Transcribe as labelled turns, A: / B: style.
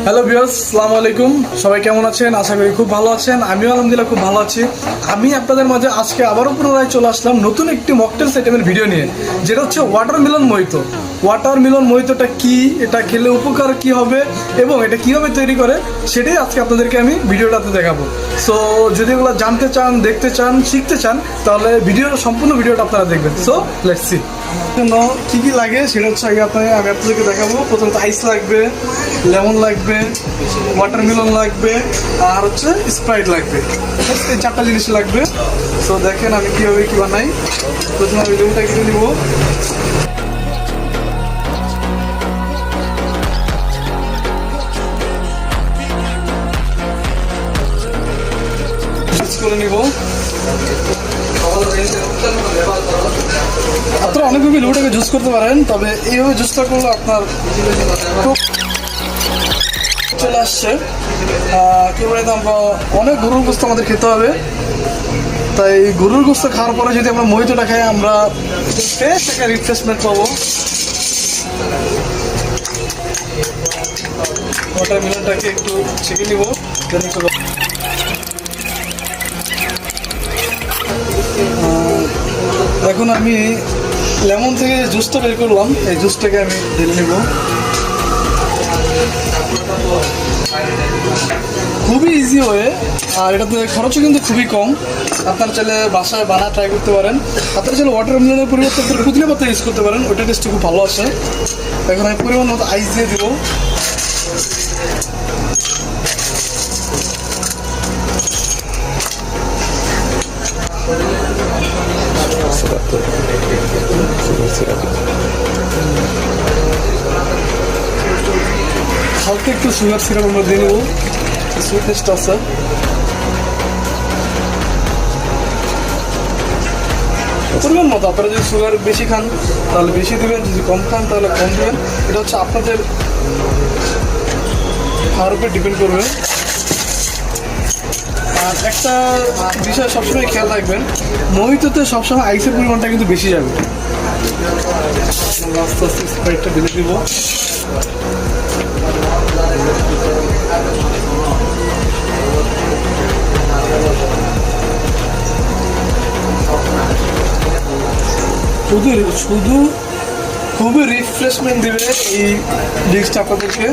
A: Hello viewers, আসসালামু আলাইকুম। সবাই কেমন আছেন? আশা করি খুব ভালো আছেন। আমিও আলহামদুলিল্লাহ খুব ভালো আছি। আমি আপনাদের মাঝে আজকে আবারও পুনরায় চলে আসলাম নতুন একটি মকটেল আইটেমের ভিডিও নিয়ে, যেটা হচ্ছে ওয়াটারমেলন মোহিতো। ওয়াটারমেলন মোহিতোটা কি, এটা খেলে উপকার কি হবে এবং এটা কিভাবে তৈরি করে, সেটাই আজকে আপনাদেরকে আমি ভিডিওটাতে দেখাবো। সো যদি এগুলো জানতে চান, দেখতে চান, শিখতে চান, তাহলে সম্পূর্ণ ভিডিওটা আপনারা দেখবেন। So let's see. জন্য কী কী লাগে সেটা হচ্ছে আমি আপনাদেরকে দেখাবো। প্রথমত আইস লাগবে, লেমন লাগবে, ওয়াটারমেলন লাগবে, আর হচ্ছে স্প্রাইট লাগবে। এই চারটা জিনিস লাগবে। তো দেখেন আমি কীভাবে কী বানাই। প্রথমে আমি লেবুটা কেটে নিব। করে নিব। আপনারা অনেকভাবে লেবুটাকে জুস করতে পারেন, তবে এইভাবে জুসটা করলে আপনার খুব চলে আসছে। কি বলে আমরা অনেক গরুর গোস্ত আমাদের খেতে হবে, তাই গরুর গোস্ত খাওয়ার পরে যদি আমরা মোহিতোটা খাই, আমরা বেশ একটা রিফ্রেশমেন্ট পাবো। ওয়াটারমেলনটাকে একটু ছেঁকে নিব। এখন আমি লেমন থেকে জুসটা বের করলাম, এই জুসটাকে আমি ঢেলে নেব। খুবই ইজি ওয়ে, আর এটাতে খরচও কিন্তু খুবই কম। আপনারা চাইলে বাসায় ট্রাই করতে পারেন। আপনারা চাইলে ওয়াটারমেলনের পরিবর্তে পুদিনা পাতা ইউজ করতে পারেন, ওইটা টেস্ট খুব ভালো আসে। এখন আমি পরিমাণ মতো আইস দিয়ে দিব। হালকা একটু সুগার সিরাপ আমরা দিয়ে নেব, সুইটনেসটা আছে। পরিমাণ মতো, আপনারা যদি সুগার বেশি খান তাহলে বেশি দেবেন, যদি কম খান তাহলে কম দেবেন। এটা হচ্ছে আপনাদের খাওয়ার উপর ডিপেন্ড করবে। আর একটা বিষয় সবসময় খেয়াল রাখবেন, মোহিতোতে সবসময় আইসের পরিমাণটা কিন্তু বেশি যাবে। আস্তে আস্তে স্প্রাইটটা ঢেলে দিব। শুধু খুবই রিফ্রেশমেন্ট দেবে এই ড্রিঙ্কসটা আপনাদেরকে।